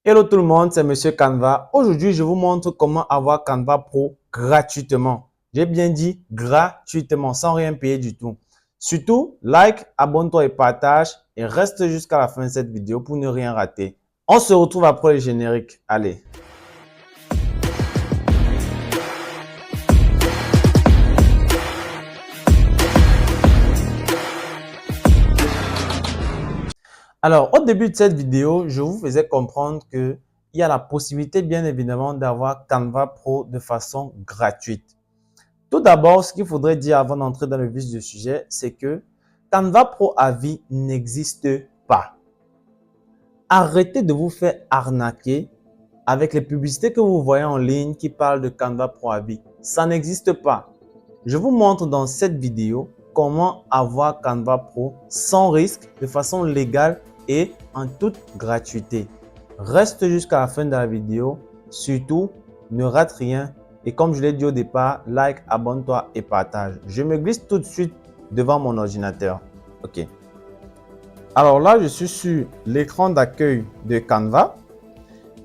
Hello tout le monde, c'est Monsieur Canva. Aujourd'hui, je vous montre comment avoir Canva Pro gratuitement. J'ai bien dit gratuitement, sans rien payer du tout. Surtout, like, abonne-toi et partage et reste jusqu'à la fin de cette vidéo pour ne rien rater. On se retrouve après le générique. Allez. Alors, au début de cette vidéo, je vous faisais comprendre qu'il y a la possibilité, bien évidemment, d'avoir Canva Pro de façon gratuite. Tout d'abord, ce qu'il faudrait dire avant d'entrer dans le vif du sujet, c'est que Canva Pro à vie n'existe pas. Arrêtez de vous faire arnaquer avec les publicités que vous voyez en ligne qui parlent de Canva Pro à vie. Ça n'existe pas. Je vous montre dans cette vidéo comment avoir Canva Pro sans risque, de façon légale et en toute gratuité. Reste jusqu'à la fin de la vidéo. Surtout, ne rate rien. Et comme je l'ai dit au départ, like, abonne-toi et partage. Je me glisse tout de suite devant mon ordinateur. OK. Alors là, je suis sur l'écran d'accueil de Canva.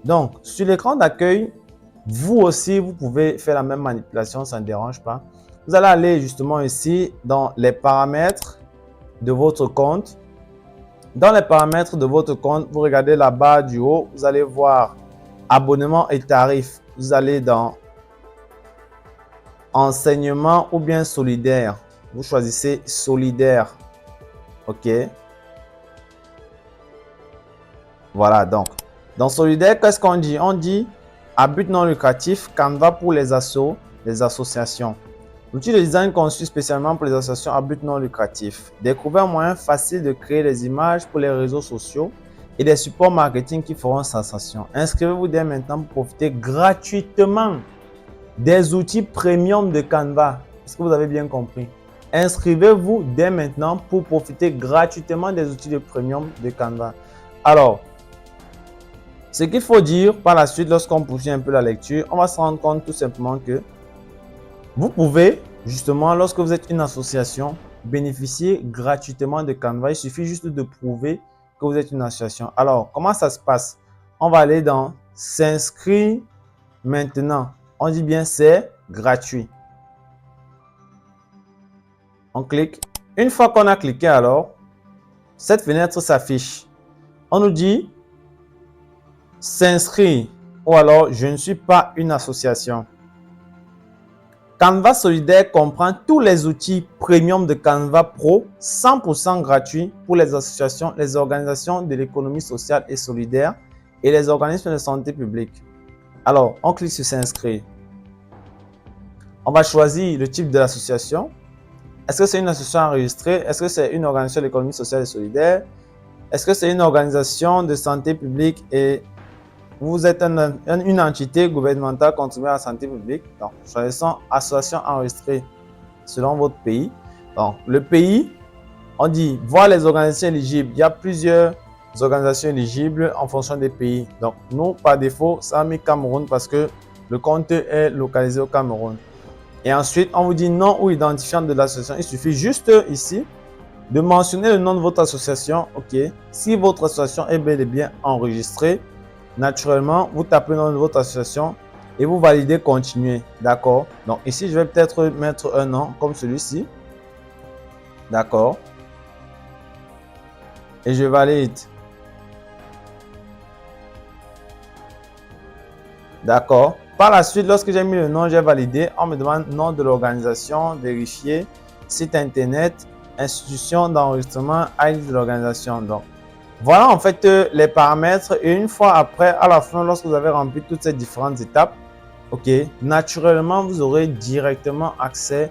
Donc, sur l'écran d'accueil, vous aussi, vous pouvez faire la même manipulation, ça ne dérange pas. Vous allez aller justement ici dans les paramètres de votre compte. Dans les paramètres de votre compte, vous regardez la barre du haut, vous allez voir abonnement et tarifs. Vous allez dans enseignement ou bien solidaire. Vous choisissez solidaire. OK. Voilà, donc dans solidaire, qu'est-ce qu'on dit? On dit à but non lucratif, Canva pour les assos, les associations. L'outil de design conçu spécialement pour les associations à but non lucratif. Découvrez un moyen facile de créer des images pour les réseaux sociaux et des supports marketing qui feront sensation. Inscrivez-vous dès maintenant pour profiter gratuitement des outils premium de Canva. Est-ce que vous avez bien compris? Inscrivez-vous dès maintenant pour profiter gratuitement des outils de premium de Canva. Alors, ce qu'il faut dire par la suite, lorsqu'on poursuit un peu la lecture, on va se rendre compte tout simplement que vous pouvez justement, lorsque vous êtes une association, bénéficier gratuitement de Canva. Il suffit juste de prouver que vous êtes une association. Alors, comment ça se passe? On va aller dans s'inscrire maintenant. On dit bien c'est gratuit. On clique. Une fois qu'on a cliqué alors, cette fenêtre s'affiche. On nous dit s'inscrire ou alors je ne suis pas une association. Canva Solidaire comprend tous les outils premium de Canva Pro 100% gratuits pour les associations, les organisations de l'économie sociale et solidaire et les organismes de santé publique. Alors, on clique sur s'inscrire. On va choisir le type de l'association. Est-ce que c'est une association enregistrée? Est-ce que c'est une organisation de l'économie sociale et solidaire? Est-ce que c'est une organisation de santé publique et vous êtes une entité gouvernementale contribuant à la santé publique? Donc, choisissons association enregistrée selon votre pays. Donc, le pays, on dit voir les organisations éligibles. Il y a plusieurs organisations éligibles en fonction des pays. Donc, nous, par défaut, ça a mis Cameroun parce que le compte est localisé au Cameroun. Et ensuite, on vous dit nom ou identifiant de l'association. Il suffit juste ici de mentionner le nom de votre association. OK. Si votre association est bel et bien enregistrée, naturellement, vous tapez le nom de votre association et vous validez continuer. D'accord. Donc ici, je vais peut-être mettre un nom comme celui-ci. D'accord. Et je valide. D'accord. Par la suite, lorsque j'ai mis le nom, j'ai validé. On me demande nom de l'organisation, vérifier, site internet, institution d'enregistrement, ID de l'organisation. Donc, voilà en fait les paramètres. Et une fois après, à la fin, lorsque vous avez rempli toutes ces différentes étapes, OK, naturellement, vous aurez directement accès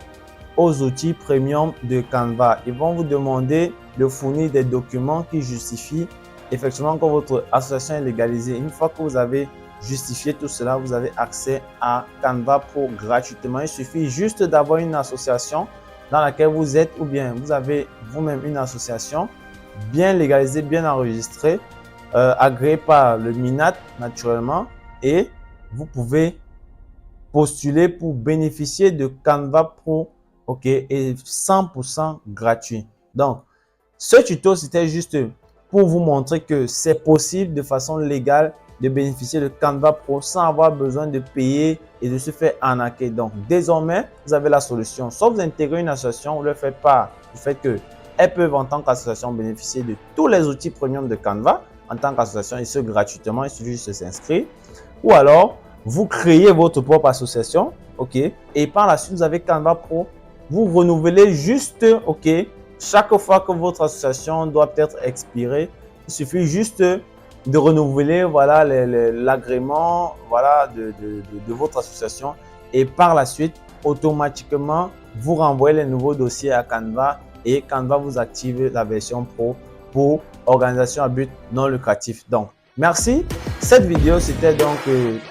aux outils premium de Canva. Ils vont vous demander de fournir des documents qui justifient effectivement que votre association est légalisée. Une fois que vous avez justifié tout cela, vous avez accès à Canva Pro gratuitement. Il suffit juste d'avoir une association dans laquelle vous êtes ou bien vous avez vous-même une association bien légalisée, bien enregistrée, agréée par le MINAT naturellement et vous pouvez postuler pour bénéficier de Canva Pro, OK, et 100% gratuit. Donc, ce tuto, c'était juste pour vous montrer que c'est possible de façon légale de bénéficier de Canva Pro sans avoir besoin de payer et de se faire arnaquer. Donc, désormais, vous avez la solution. Soit vous intégrez une association, vous leur faites part du fait qu'elles peuvent en tant qu'association bénéficier de tous les outils premium de Canva en tant qu'association et ce gratuitement, il suffit juste de s'inscrire. Ou alors, vous créez votre propre association, ok, et par la suite, vous avez Canva Pro. Vous renouvelez juste, ok, chaque fois que votre association doit peut-être expirer, il suffit juste de renouveler voilà, l'agrément voilà, de votre association et par la suite, automatiquement, vous renvoyez les nouveaux dossiers à Canva et Canva vous active la version Pro pour organisation à but non lucratif. Donc, merci. Cette vidéo, c'était donc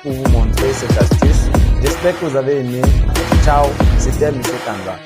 pour vous montrer cette astuce. J'espère que vous avez aimé. Ciao, c'était M. Canva.